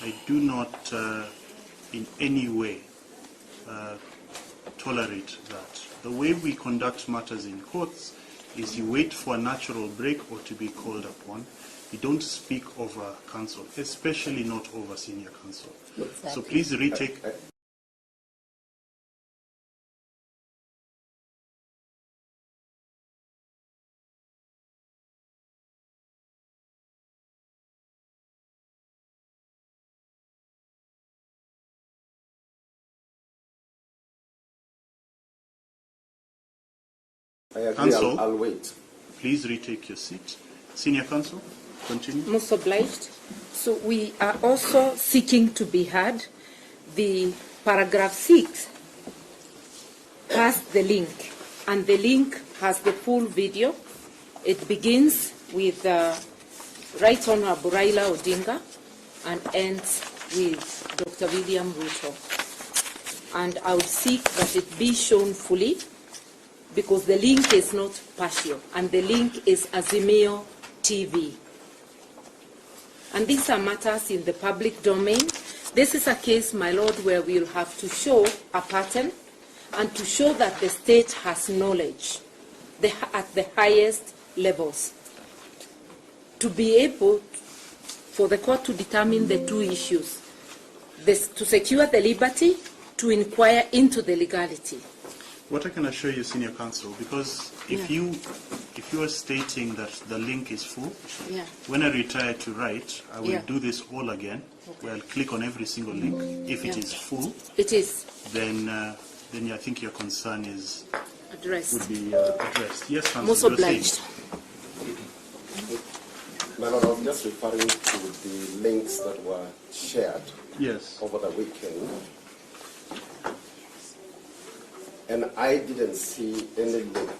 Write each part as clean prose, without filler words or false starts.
I do not in any way tolerate that. The way we conduct matters in courts is you wait for a natural break or to be called upon. You don't speak over counsel, especially not over senior counsel. Exactly. So please retake. I agree. Counsel, I'll wait. Please retake your seat. Senior counsel, continue. Most obliged. So we are also seeking to be heard. The paragraph 6 has the link, and the link has the full video. It begins with Right Honorable Raila Odinga and ends with Dr. William Ruto. And I would seek that it be shown fully, because the link is not partial, and the link is Azimio TV. And these are matters in the public domain. This is a case, my lord, where we'll have to show a pattern and to show that the state has knowledge at the highest levels, to be able for the court to determine the two issues, to secure the liberty, to inquire into the legality. What I can assure you, senior counsel, because if you are stating that the link is full, when I retire to write, I will do this all again. Okay. Where I'll click on every single link. If it is full, then I think your concern is would be addressed. Yes, counsel. Most obliged. My Lord, I was just referring to the links that were shared over the weekend. And I didn't see any link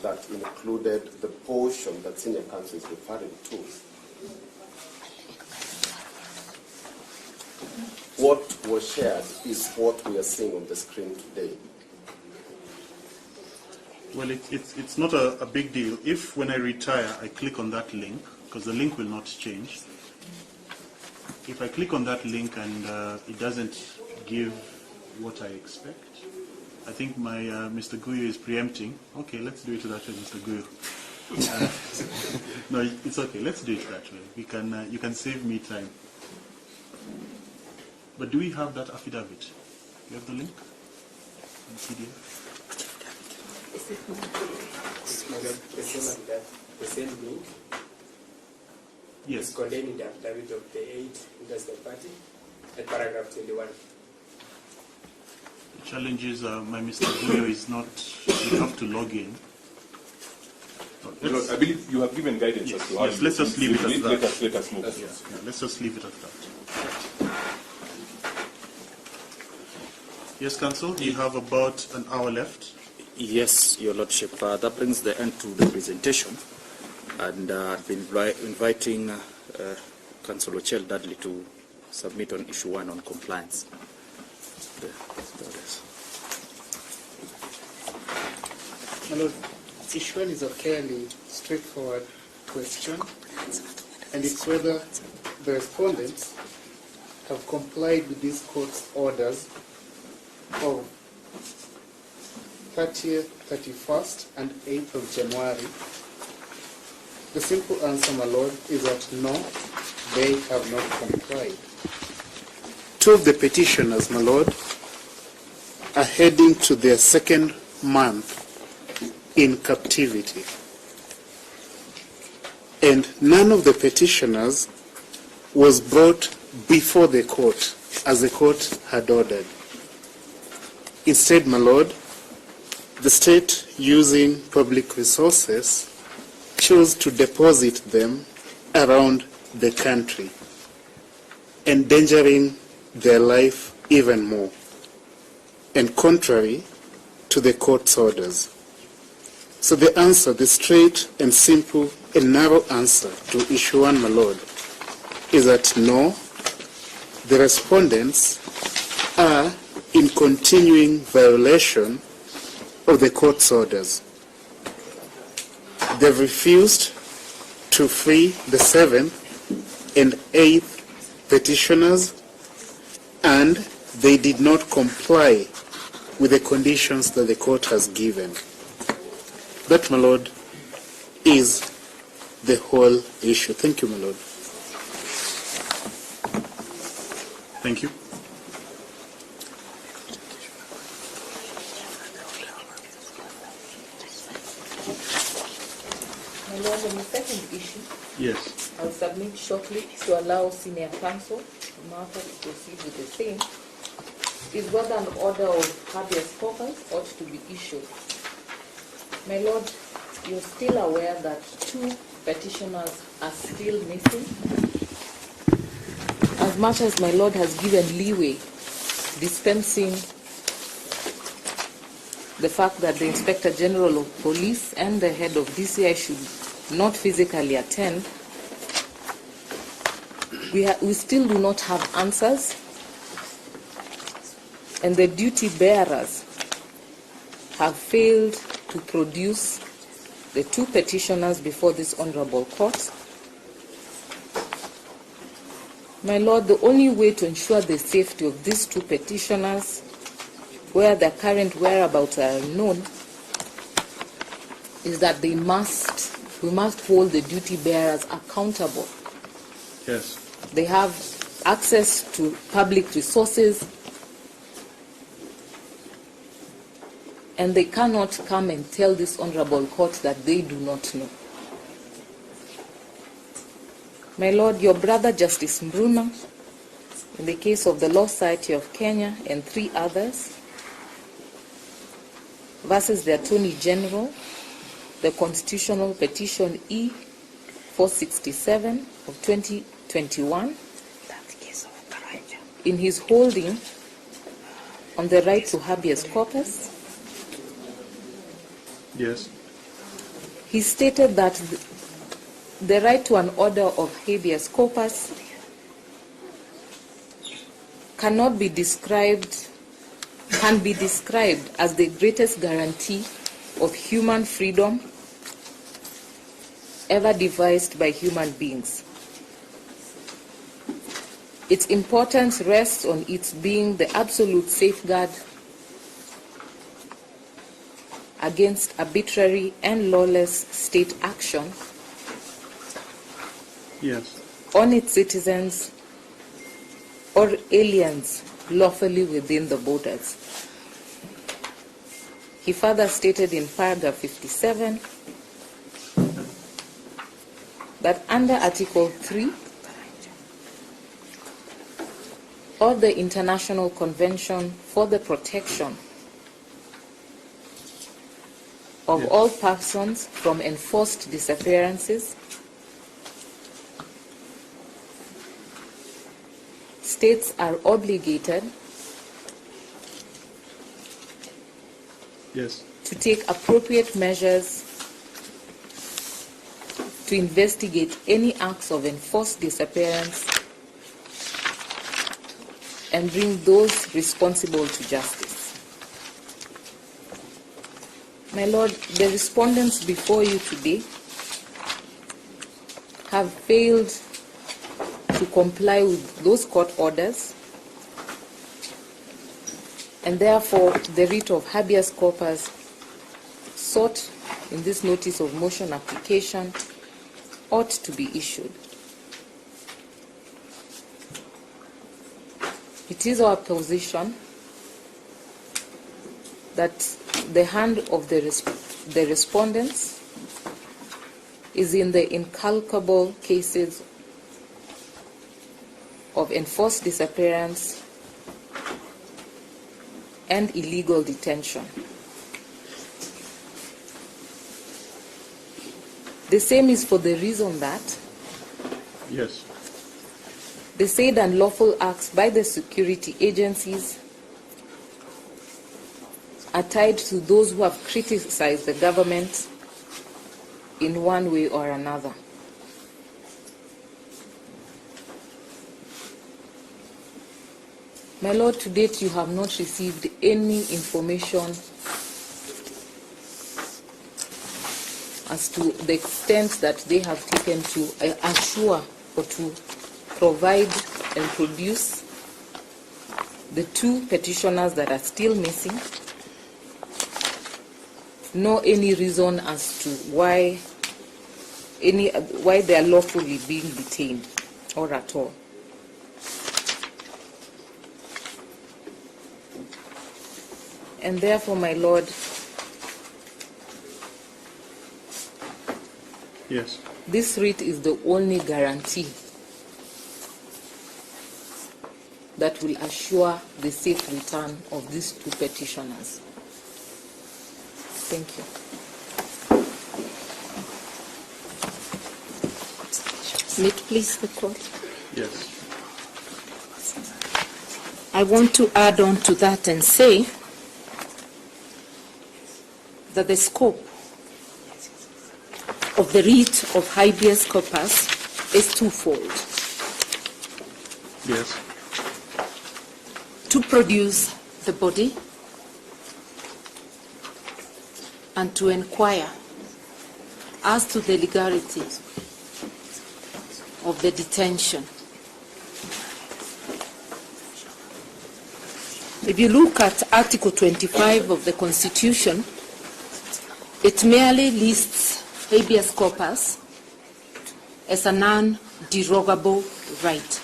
that included the portion that senior counsel is referring to. What was shared is what we are seeing on the screen today. Well, it's not a big deal. If when I retire, I click on that link, because the link will not change. If I click on that link and it doesn't give what I expect, I think my Mr. Guyo is preempting. Okay, let's do it that way, Mr. Guyo. No, it's okay. Let's do it that way. We can. You can save me time. But do we have that affidavit? You have the link in PDF? The same link. Yes. Is contained in the affidavit of the 8 interested party at paragraph 21. Challenges, my Mr. Guyo is not, you have to log in. I believe you have given guidance as to how let's just leave it at that. Let us move. Let's just leave it at that. Yes, Counsel, you have about an hour left. Yes, Your Lordship. That brings the end to the presentation. And I've been inviting Councillor Ochel Dudley to submit on issue 1 on compliance. My Lord, issue 1 is a fairly straightforward question, and it's whether the respondents have complied with these court's orders of 30th, 31st, and 8th of January. The simple answer, my Lord, is that no, they have not complied. Two of the petitioners, my Lord, are heading to their second month in captivity. And none of the petitioners was brought before the court, as the court had ordered. Instead, my Lord, the state, using public resources, chose to deposit them around the country, endangering their life even more, and contrary to the court's orders. So the answer, the straight and simple and narrow answer to issue 1, my Lord, is that no, the respondents are in continuing violation of the court's orders. They've refused to free the 7th and 8th petitioners and they did not comply with the conditions that the court has given. That, my lord, is the whole issue. Thank you, my lord. Thank you. My lord, on the second issue, Yes. I'll submit shortly to allow senior counsel Martha to proceed with the same, is whether an order of habeas corpus ought to be issued. My lord, you're still aware that 2 petitioners are still missing. As much as my lord has given leeway, dispensing the fact that the Inspector General of Police and the head of DCI should not physically attend, we still do not have answers, and the duty bearers have failed to produce the 2 petitioners before this honorable court. My lord, the only way to ensure the safety of these 2 petitioners, where their current whereabouts are unknown, is that we must hold the duty bearers accountable. Yes. They have access to public resources, and they cannot come and tell this honorable court that they do not know. My lord, your brother Justice Mbruna, in the case of the Law Society of Kenya and 3 others, versus the Attorney General, the Constitutional Petition E-467 of 2021, in his holding on the right to habeas corpus, Yes. he stated that the right to an order of habeas corpus can be described as the greatest guarantee of human freedom ever devised by human beings. Its importance rests on its being the absolute safeguard against arbitrary and lawless state action Yes. on its citizens or aliens lawfully within the borders. He further stated in paragraph 57 that under Article 3 of the International Convention for the Protection of Yes. all persons from enforced disappearances, states are obligated Yes. to take appropriate measures to investigate any acts of enforced disappearance and bring those responsible to justice. My lord, the respondents before you today have failed to comply with those court orders, and therefore the writ of habeas corpus sought in this notice of motion application ought to be issued. It is our position that the hand of the respondents is in the incalculable cases of enforced disappearance and illegal detention. The same is for the reason that Yes. the said unlawful acts by the security agencies are tied to those who have criticized the government in one way or another. My lord, to date you have not received any information as to the extent that they have taken to assure or to provide and produce the 2 petitioners that are still missing, know any reason as to why they are lawfully being detained, or at all. And therefore, my Lord, yes, this writ is the only guarantee that will assure the safe return of these 2 petitioners. Thank you. May it please the court. yes, I want to add on to that and say that the scope of the writ of habeas corpus is twofold. yes, To produce the body and to inquire as to the legality of the detention. If you look at Article 25 of the Constitution, it merely lists habeas corpus as a non-derogable right.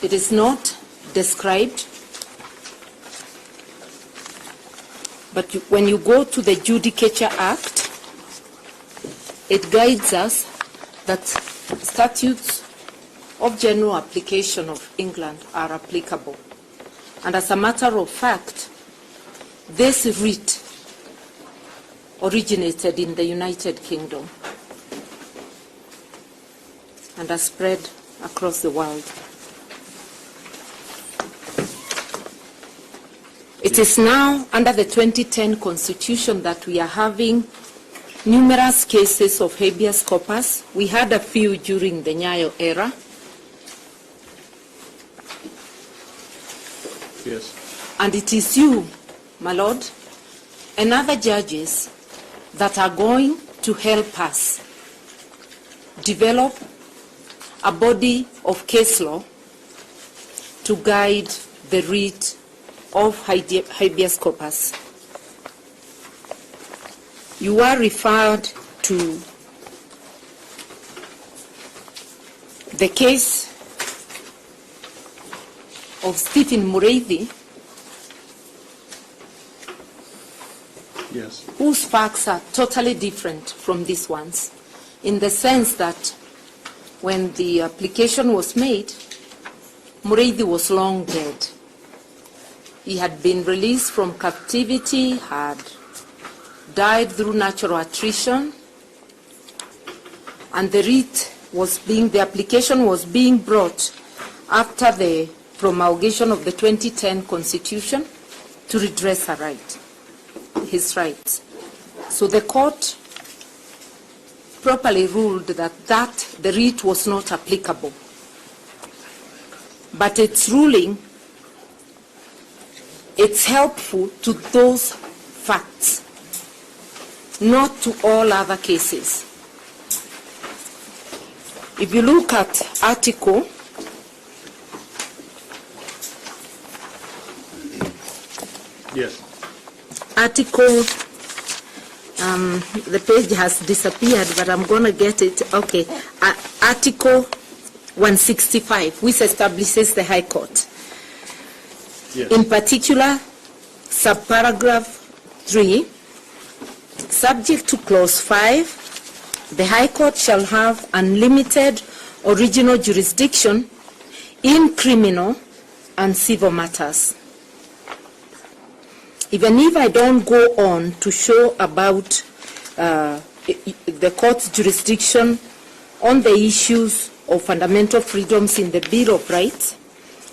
It is not described, but when you go to the Judicature Act, it guides us that statutes of general application of England are applicable. And as a matter of fact, this writ originated in the United Kingdom and has spread across the world. It is now under the 2010 Constitution that we are having numerous cases of habeas corpus. We had a few during the Nyayo era. yes, And it is you, my Lord, and other judges that are going to help us develop a body of case law to guide the writ of habeas corpus. You are referred to the case of Stephen Mureithi, yes, whose facts are totally different from these ones, in the sense that when the application was made, Mureithi was long dead. He had been released from captivity, had died through natural attrition, and the application was being brought after the promulgation of the 2010 Constitution to redress his rights. So the court properly ruled that the writ was not applicable. But its ruling, it's helpful to those facts, not to all other cases. If you look at Article yes, the page has disappeared, but I'm going to get it. Okay. Article 165, which establishes the High Court. yes, In particular, subparagraph 3, subject to clause 5, the High Court shall have unlimited original jurisdiction in criminal and civil matters. Even if I don't go on to show about the court's jurisdiction on the issues of fundamental freedoms in the Bill of Rights,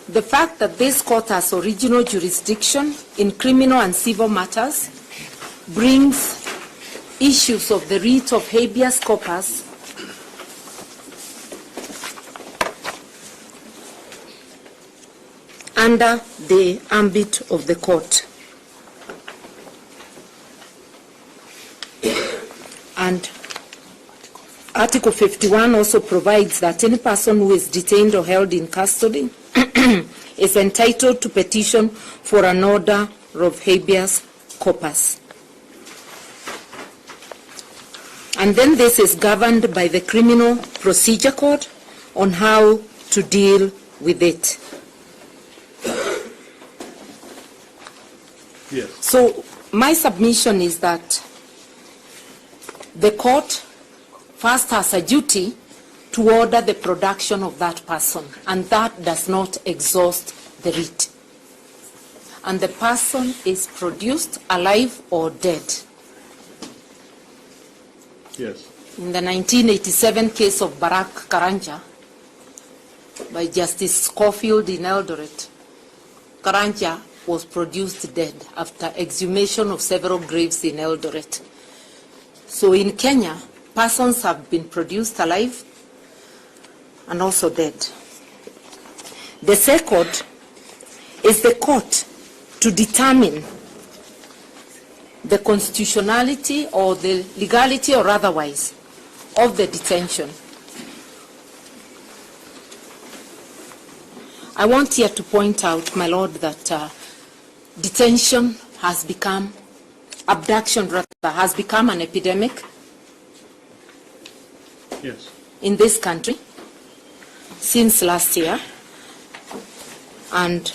the fact that this court has original jurisdiction in criminal and civil matters brings issues of the writ of habeas corpus under the ambit of the court. And Article 51 also provides that any person who is detained or held in custody is entitled to petition for an order of habeas corpus. And then this is governed by the Criminal Procedure Code on how to deal with it. Yes. So my submission is that the court first has a duty to order the production of that person, and that does not exhaust the writ. And the person is produced alive or dead. Yes. In the 1987 case of Barack Kanja by Justice Schofield in Eldoret, Kanja was produced dead after exhumation of several graves in Eldoret. So in Kenya, persons have been produced alive and also dead. The second is the court to determine the constitutionality or the legality or otherwise of the detention. I want here to point out, my Lord, that detention has become, abduction rather, has become an epidemic. Yes. In this country since last year, and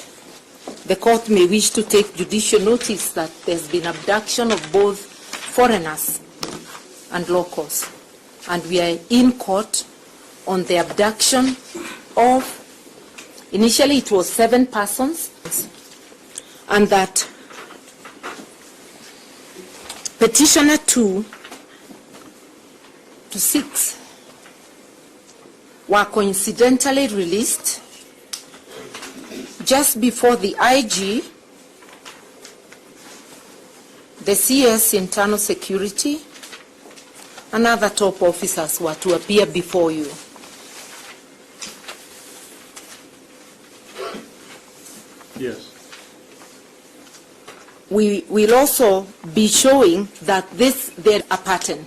the court may wish to take judicial notice that there's been abduction of both foreigners and locals, and we are in court on the abduction of, initially it was 7 persons, and that petitioner 2 to 6 were coincidentally released just before the IG, the CS Internal Security, and other top officers were to appear before you. Yes. We will also be showing that there a pattern,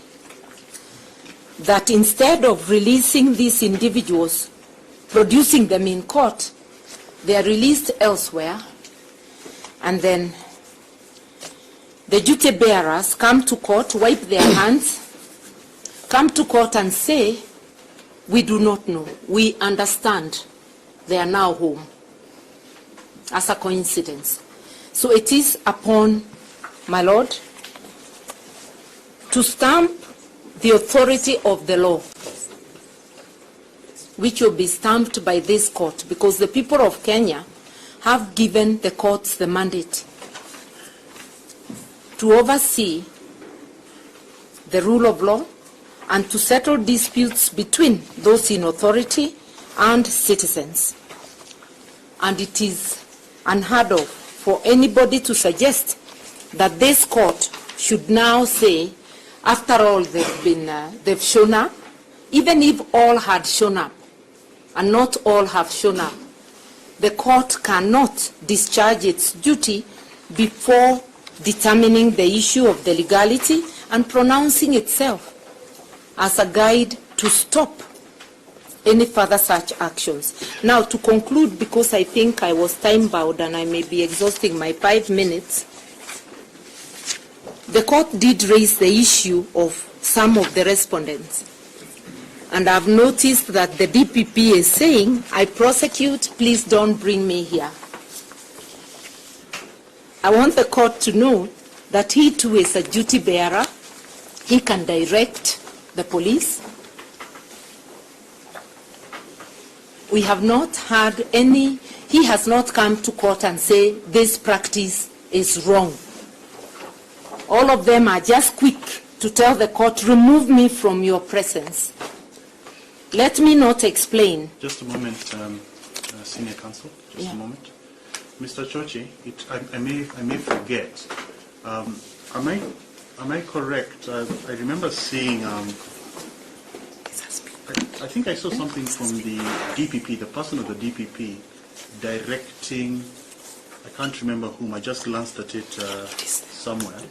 that instead of releasing these individuals, producing them in court, they are released elsewhere, and then the duty bearers come to court, wipe their hands, come to court and say, we do not know, we understand, they are now home, as a coincidence. So it is upon, my Lord, to stamp the authority of the law, which will be stamped by this court, because the people of Kenya have given the courts the mandate to oversee the rule of law and to settle disputes between those in authority and citizens. And it is unheard of for anybody to suggest that this court should now say, after all they've shown up, even if all had shown up, and not all have shown up, the court cannot discharge its duty before determining the issue of the legality and pronouncing itself as a guide to stop any further such actions. Now, to conclude, because I think I was time-bound and I may be exhausting my 5 minutes, the court did raise the issue of some of the respondents. And I've noticed that the DPP is saying, I prosecute, please don't bring me here. I want the court to know that he too is a duty bearer. He can direct the police. We have not had any, he has not come to court and say this practice is wrong. All of them are just quick to tell the court, remove me from your presence. Let me not explain. Just a moment, Senior Counsel, just a moment. Mr. Chochi, I may forget. Am I correct? I remember seeing, I think I saw something from the DPP, the person of the DPP, directing, I can't remember whom, I just glanced at it somewhere,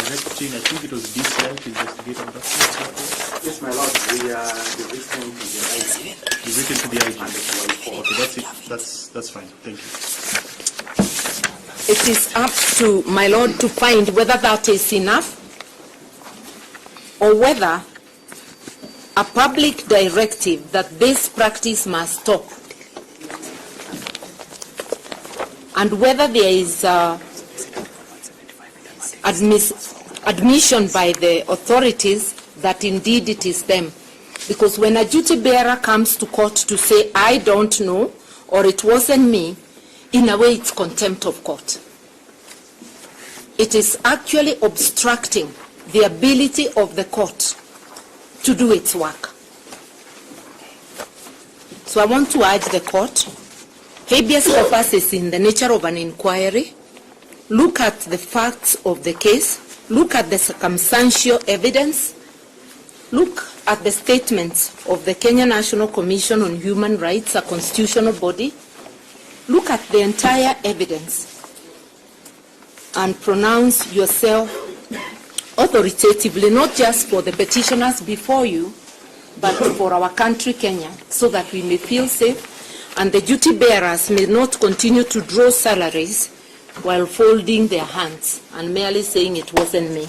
directing, I think it was DCI to investigate abductions? Yes, my lord, we are written to the IG. You've written to the IG? Okay, that's it. That's fine. Thank you. It is up to my lord to find whether that is enough or whether a public directive that this practice must stop, and whether there is admission by the authorities that indeed it is them. Because when a duty bearer comes to court to say, I don't know, or it wasn't me, in a way it's contempt of court. It is actually obstructing the ability of the court to do its work. So I want to urge the court, habeas corpus is in the nature of an inquiry. Look at the facts of the case, look at the circumstantial evidence, look at the statements of the Kenya National Commission on Human Rights, a constitutional body. Look at the entire evidence and pronounce yourself authoritatively, not just for the petitioners before you, but for our country, Kenya, so that we may feel safe and the duty bearers may not continue to draw salaries while folding their hands and merely saying it wasn't me.